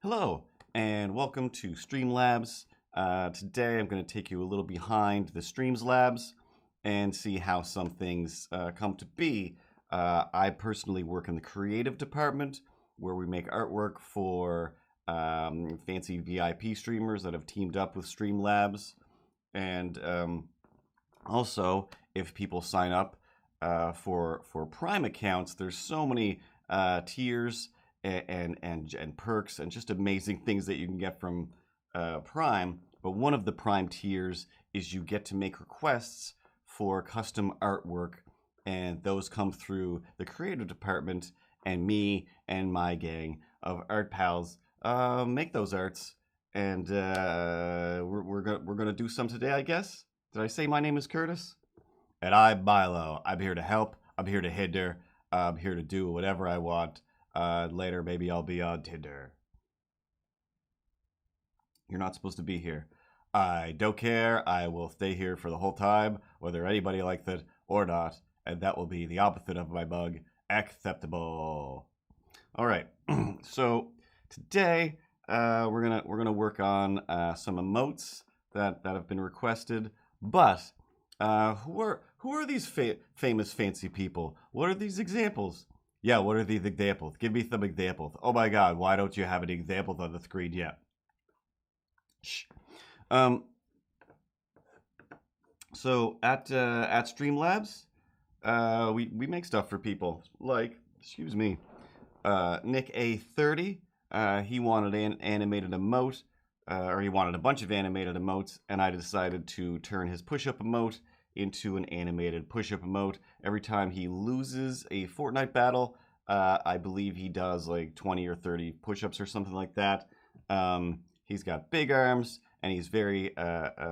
Hello, and welcome to Streamlabs. Today I'm going to take you a little behind the Streamlabs and see how some things come to be. I personally work in the creative department where we make artwork for fancy VIP streamers that have teamed up with Streamlabs. And also, if people sign up for Prime accounts, there's so many tiers and perks and just amazing things that you can get from Prime. But one of the Prime tiers is you get to make requests for custom artwork, and those come through the creative department, and me and my gang of art pals make those arts, and we're gonna do some today, I guess. Did I say my name is Curtis? And I'm Milo. I'm here to help. I'm here to hinder. I'm here to do whatever I want. Later, maybe I'll be on Tinder. You're not supposed to be here. I don't care. I will stay here for the whole time, whether anybody likes it or not. And that will be the opposite of my mug. Acceptable. All right. So today we're gonna work on some emotes that have been requested. But who are these famous fancy people? What are these examples? Yeah, what are these examples? Give me some examples. Oh my God, why don't you have any examples on the screen yet? Shh. So at Streamlabs, we make stuff for people like, excuse me, Nick A30. He wanted an animated emote, or he wanted a bunch of animated emotes, and I decided to turn his push-up emote into an animated push-up emote. Every time he loses a Fortnite battle, I believe he does like 20 or 30 push-ups or something like that. He's got big arms, and he's very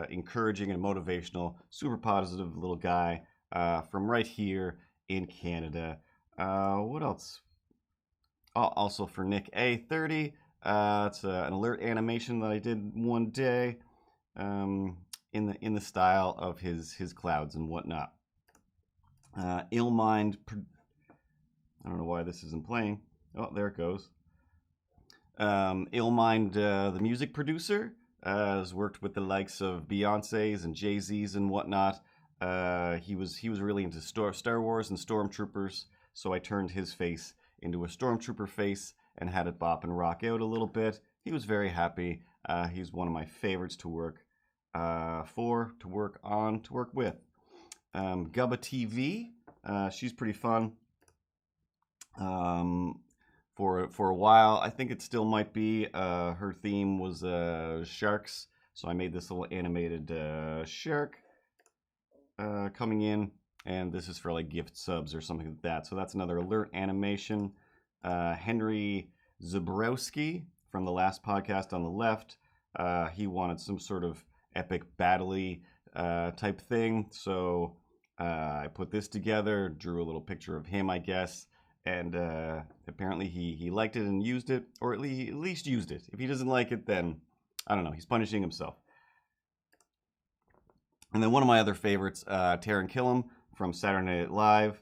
encouraging and motivational, super positive little guy from right here in Canada. What else? Also for Nick A30, it's an alert animation that I did one day. In the style of his clouds and whatnot. Illmind, I don't know why this isn't playing. Oh, there it goes. Illmind, the music producer, has worked with the likes of Beyonce's and Jay-Z's and whatnot. He was really into Star Wars and Stormtroopers, so I turned his face into a Stormtrooper face and had it bop and rock out a little bit. He was very happy. He's one of my favorites to work to work with. Gubba TV, she's pretty fun. For a while, I think it still might be. Her theme was sharks, so I made this little animated shark coming in, and this is for like gift subs or something like that. So that's another alert animation. Henry Zabrowski from the last podcast on the left, he wanted some sort of epic battle-y type thing, so I put this together, drew a little picture of him, I guess, and apparently he liked it and used it, or at least used it. If he doesn't like it, then I don't know, he's punishing himself. And then one of my other favorites, Taran Killam from Saturday Night Live,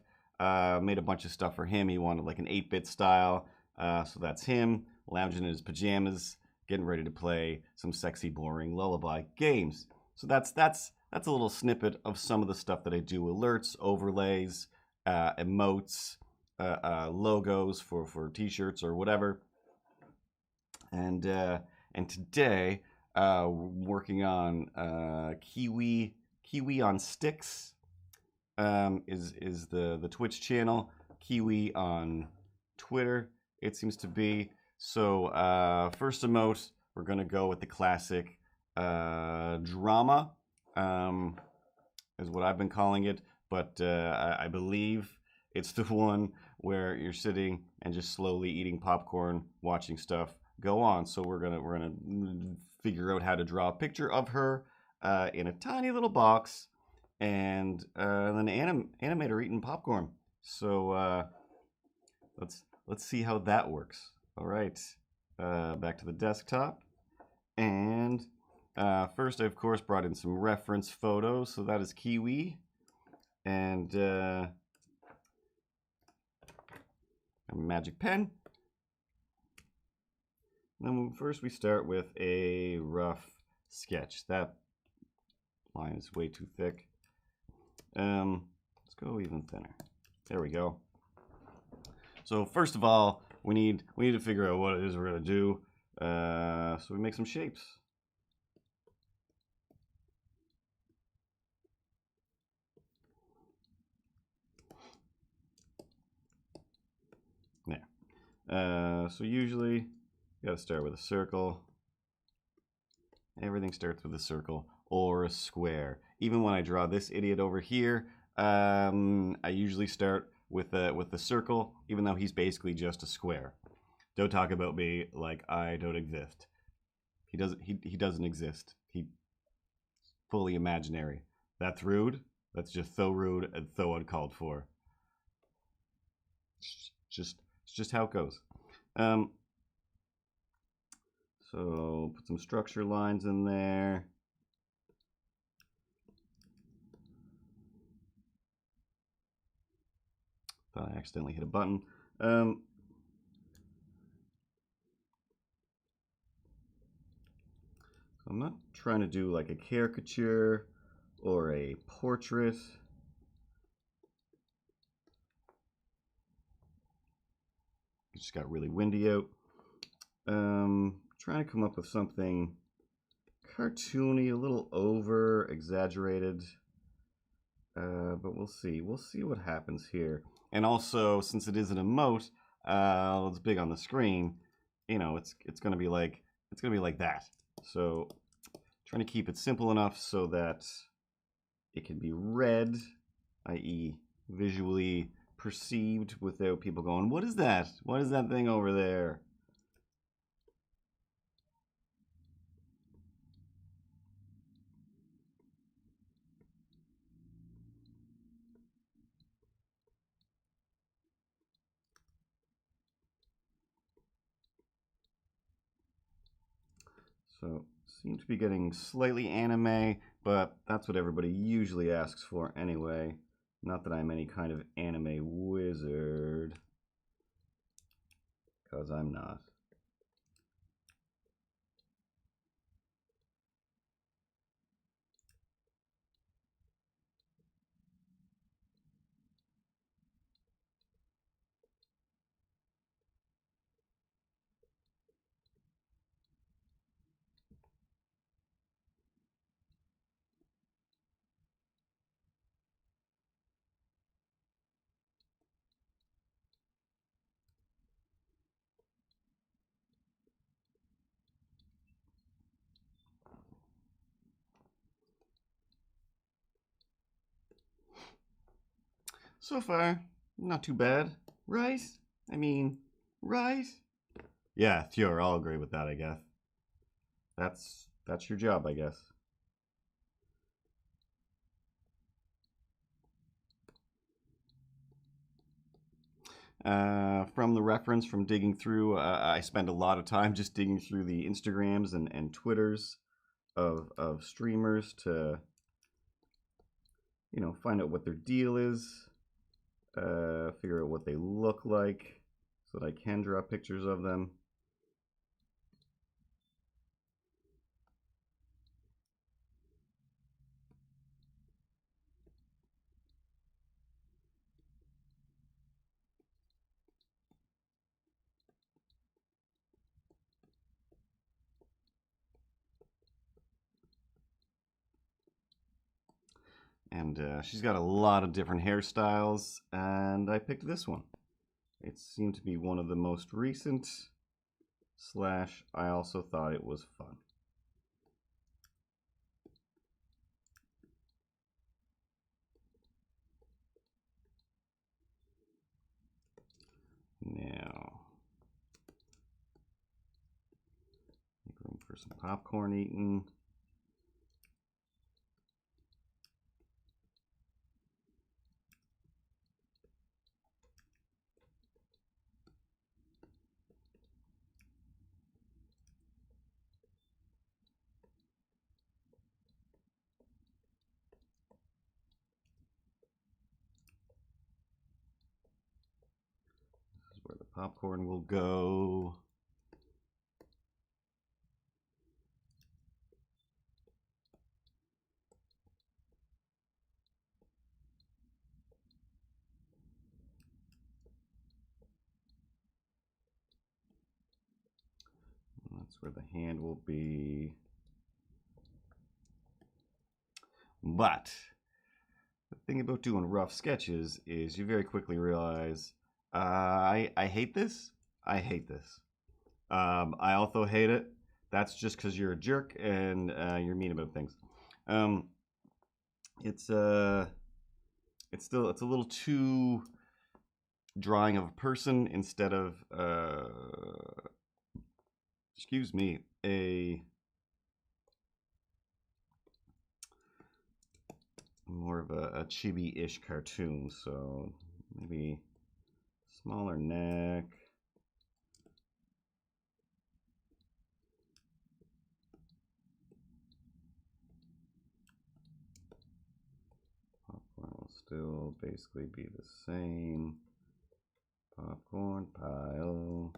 made a bunch of stuff for him. He wanted like an 8-bit style, so that's him lounging in his pajamas, getting ready to play some sexy, boring lullaby games. So that's a little snippet of some of the stuff that I do: alerts, overlays, emotes, logos for t-shirts or whatever. And today, working on KiwiOnTheSticks is the Twitch channel. Kiwi on Twitter, it seems to be. So first emote, we're gonna go with the classic drama, is what I've been calling it, but I believe it's the one where you're sitting and just slowly eating popcorn, watching stuff go on. So we're gonna figure out how to draw a picture of her in a tiny little box, and then animate her eating popcorn. So let's see how that works. All right, back to the desktop, and first I of course brought in some reference photos. So that is Kiwi, and a magic pen. Then first we start with a rough sketch. That line is way too thick. Let's go even thinner. There we go. So first of all, we need to figure out what it is we're gonna do. So we make some shapes. There. So usually you gotta start with a circle. Everything starts with a circle or a square. Even when I draw this idiot over here, I usually start with the circle, even though he's basically just a square. Don't talk about me like I don't exist. He doesn't exist. He's fully imaginary. That's rude. That's just so rude and so uncalled for. It's just how it goes. So put some structure lines in there. Thought I accidentally hit a button. I'm not trying to do like a caricature or a portrait. It just got really windy out. Trying to come up with something cartoony, a little over exaggerated, but we'll see. We'll see what happens here. And also, since it is an emote, it's big on the screen. You know, it's gonna be like that. So, trying to keep it simple enough so that it can be read, i.e., visually perceived, without people going, "What is that? What is that thing over there?" So, seem to be getting slightly anime, but that's what everybody usually asks for anyway. Not that I'm any kind of anime wizard, because I'm not. So far, not too bad. Right? I mean, right? Yeah, sure, I'll agree with that, I guess. That's your job, I guess. From the reference, from digging through, I spend a lot of time just digging through the Instagrams and Twitters of streamers to, you know, find out what their deal is, figure out what they look like so that I can draw pictures of them. And she's got a lot of different hairstyles, and I picked this one. It seemed to be one of the most recent, slash I also thought it was fun. Now, make room for some popcorn eating. This is where the Popcorn will go. That's where the hand will be. But the thing about doing rough sketches is you very quickly realize, I hate this. I hate this. I also hate it. That's just because you're a jerk and you're mean about things. It's a little too drawing of a person instead of excuse me, more of a chibi-ish cartoon. So maybe smaller neck. Popcorn will still basically be the same. Popcorn pile.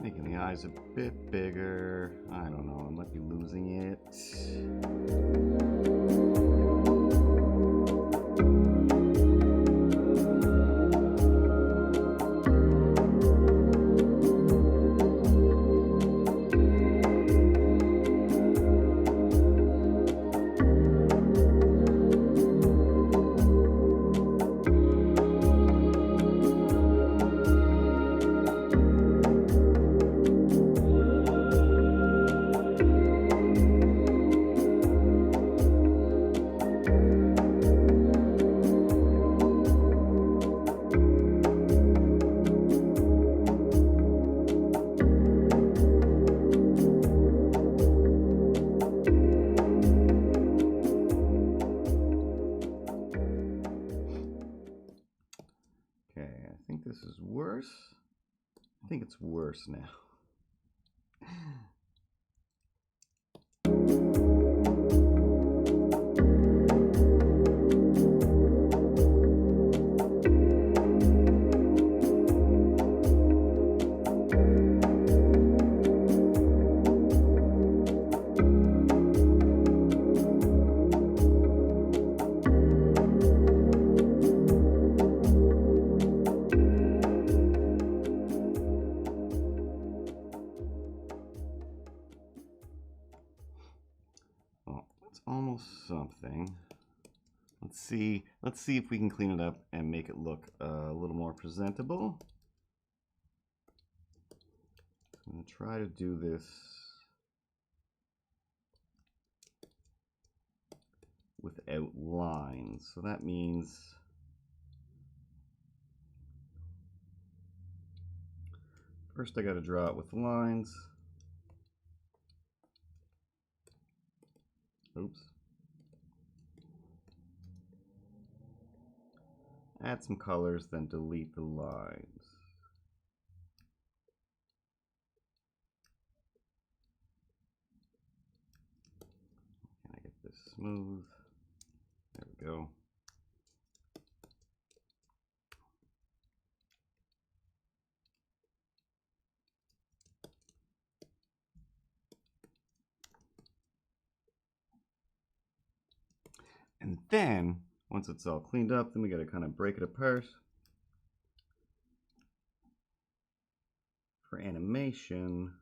Making the eyes a bit bigger. I don't know, I might be losing it. This is worse. I think it's worse now. Almost something. Let's see if we can clean it up and make it look a little more presentable. I'm going to try to do this without lines. So that means first I got to draw it with lines. Oops. Add some colors, then delete the lines. Can I get this smooth? There we go. And then, once it's all cleaned up, then we got to kind of break it apart. For animation,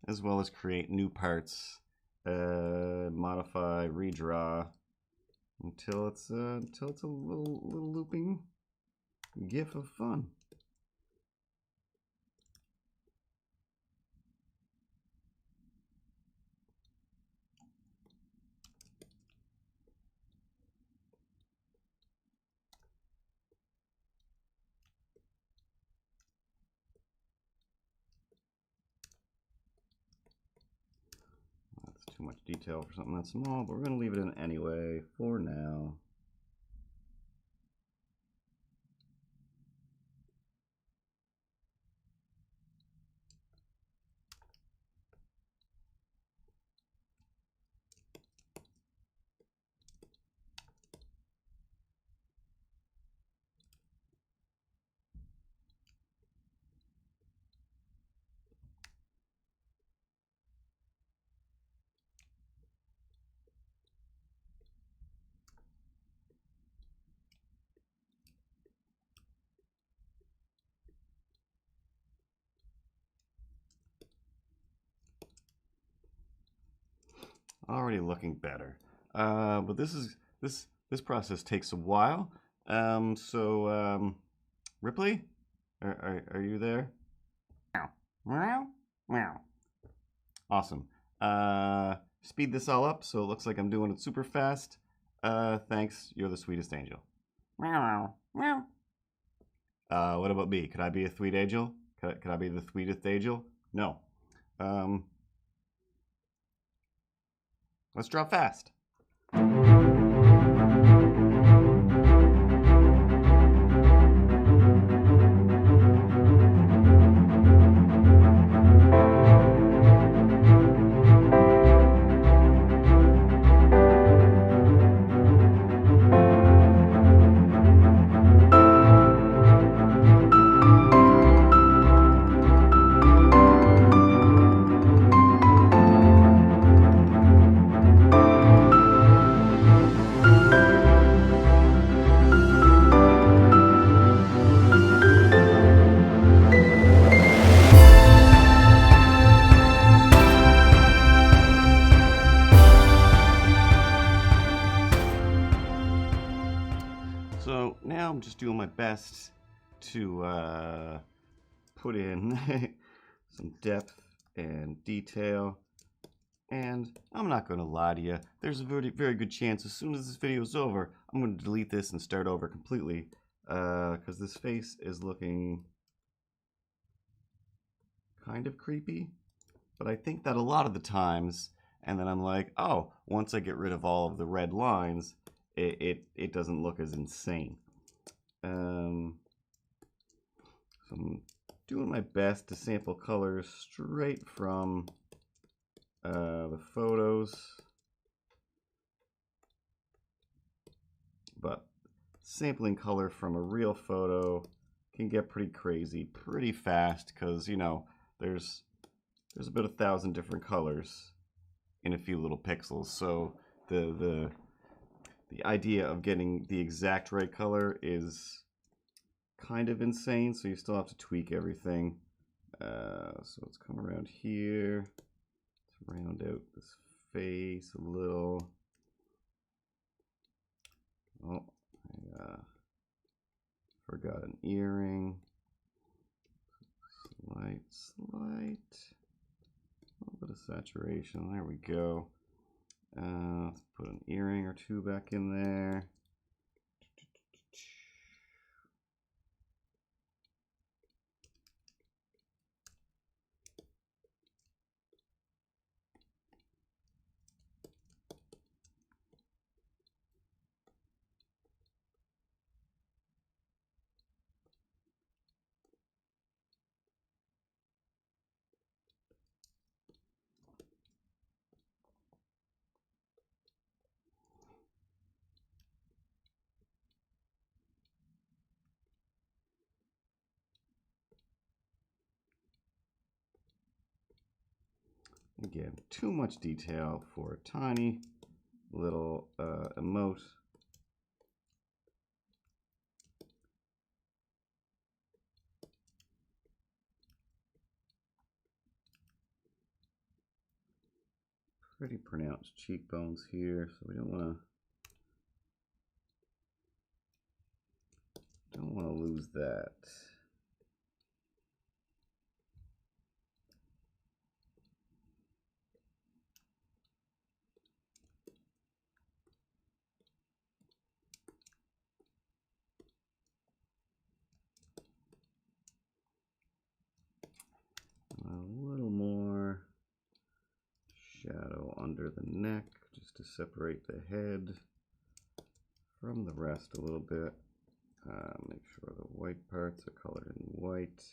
as well as create new parts, modify, redraw, until it's a little looping GIF of fun. too much detail for something that small, but we're going to leave it in anyway for now. Already looking better, but this process takes a while. Ripley, are you there? Meow, meow, meow. Awesome. Speed this all up so it looks like I'm doing it super fast. Thanks. You're the sweetest angel. Meow, meow. What about me? Could I be a sweet angel? Could I be the sweetest angel? No. Let's draw fast. So now I'm just doing my best to put in some depth and detail. And I'm not going to lie to you, there's a very, very good chance as soon as this video is over, I'm going to delete this and start over completely. Because this face is looking kind of creepy. But I think that a lot of the times, and then I'm like, oh, once I get rid of all of the red lines, it doesn't look as insane. So I'm doing my best to sample colors straight from the photos, but sampling color from a real photo can get pretty crazy pretty fast because, you know, there's about 1,000 different colors in a few little pixels. So the idea of getting the exact right color is kind of insane, so you still have to tweak everything. So let's come around here, let's round out this face a little. Oh, I forgot an earring. Slight, a little bit of saturation. There we go. Let's put an earring or two back in there. Again, too much detail for a tiny little emote. Pretty pronounced cheekbones here, so we don't want to lose that. A little more shadow under under the neck just to separate the head from the rest a little bit. Make sure the white parts are colored in white.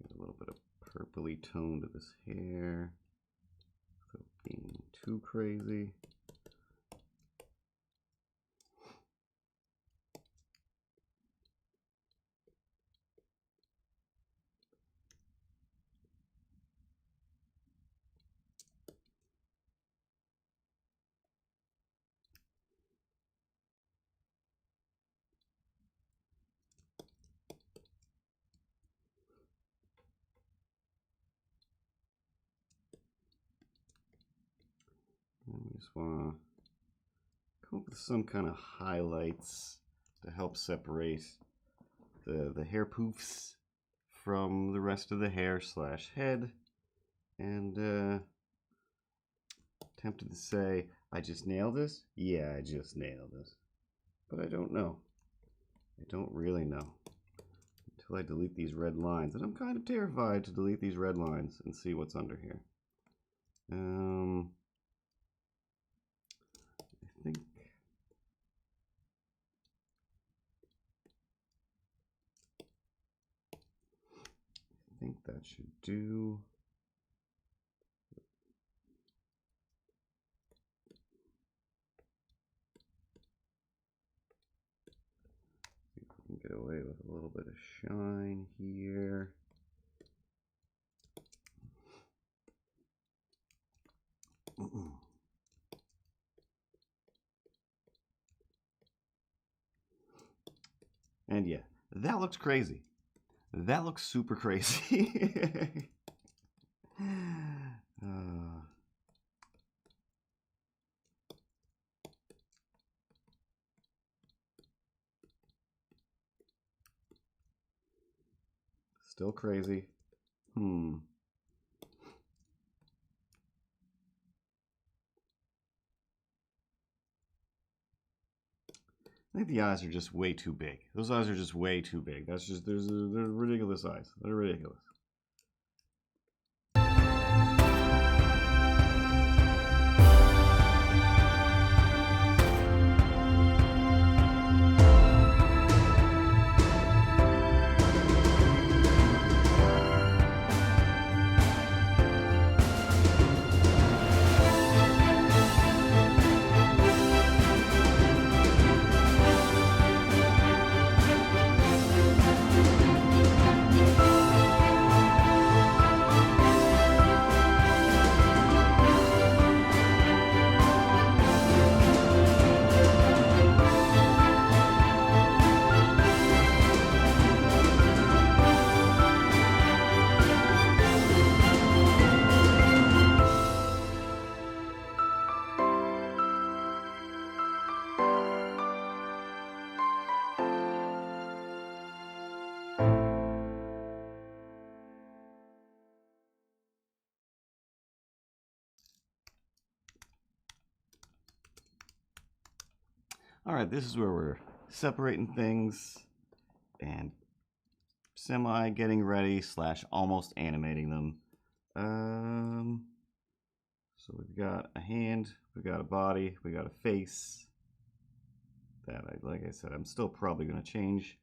Get a little bit of purpley tone to this hair without being too crazy. We just want to come up with some kind of highlights to help separate the hair poofs from the rest of the hair / head. And tempted to say, I just nailed this? Yeah, I just nailed this. But I don't know. I don't really know until I delete these red lines. And I'm kind of terrified to delete these red lines and see what's under here. I think that should do. See if we can get away with a little bit of shine here. And yeah, that looks crazy. That looks super crazy. Still crazy. I think the eyes are just way too big. Those eyes are just way too big. That's just, they're ridiculous eyes. They're ridiculous. All right, this is where we're separating things and semi getting ready / almost animating them. So we've got a hand, we've got a body, we got a face that, like I said, I'm still probably going to change.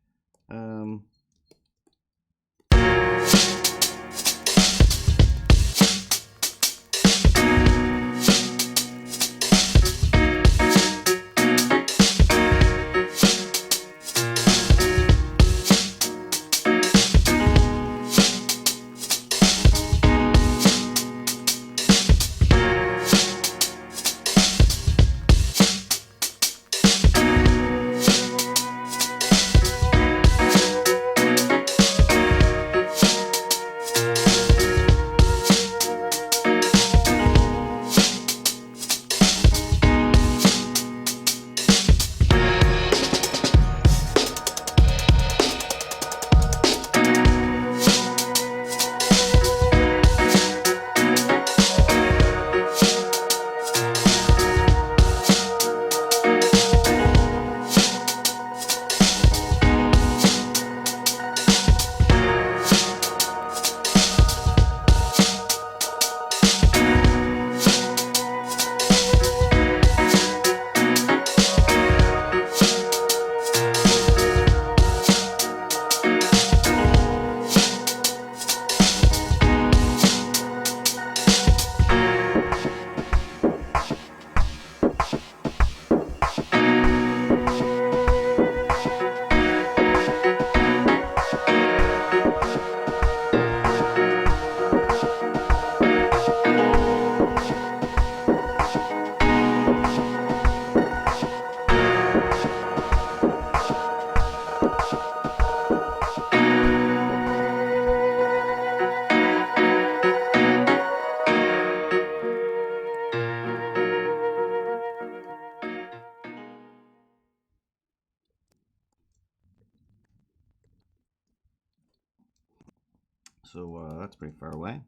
so that's pretty far away.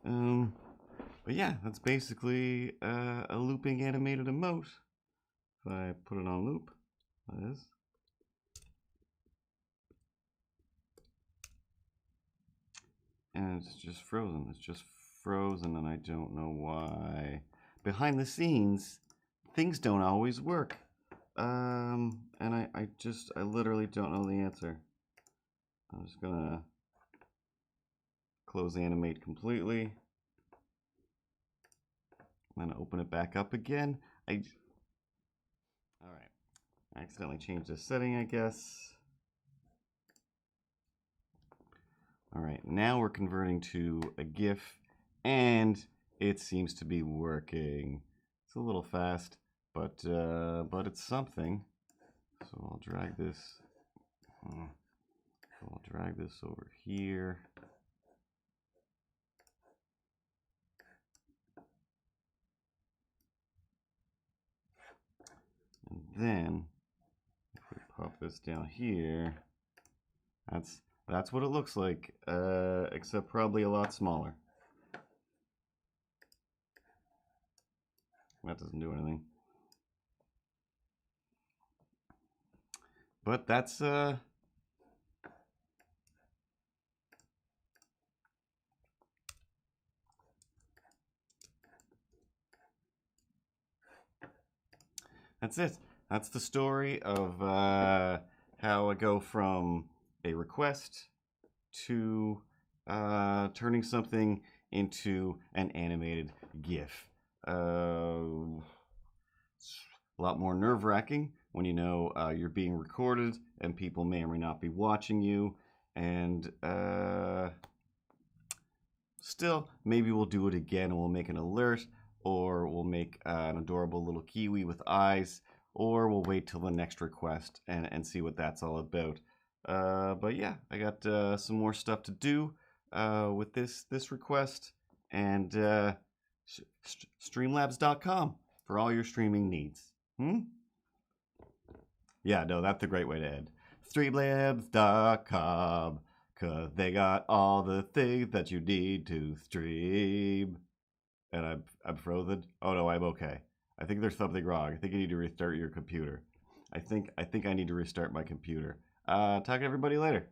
But yeah, that's basically a looping animated emote. If I put it on loop, that is. And it's just frozen. It's just frozen, and I don't know why. Behind the scenes, things don't always work. And I literally don't know the answer. I'm just gonna close animate completely. I'm gonna open it back up again. All right. I accidentally changed the setting, I guess. All right, now we're converting to a GIF, and it seems to be working. It's a little fast, but it's something. So I'll drag this. I'll drag this over here. And then if we pop this down here, that's what it looks like, except probably a lot smaller. That doesn't do anything. But that's it. That's the story of how I go from a request to turning something into an animated GIF. A lot more nerve-wracking when you know you're being recorded and people may or may not be watching you. And still, maybe we'll do it again and we'll make an alert, or we'll make an adorable little kiwi with eyes, or we'll wait till the next request and see what that's all about. But yeah, I got some more stuff to do with this request, and Streamlabs.com for all your streaming needs. Yeah, no, that's a great way to end. Streamlabs.com, 'cause they got all the things that you need to stream. And I'm frozen. Oh no, I'm okay. I think there's something wrong. I think you need to restart your computer. I think I need to restart my computer. Talk to everybody later.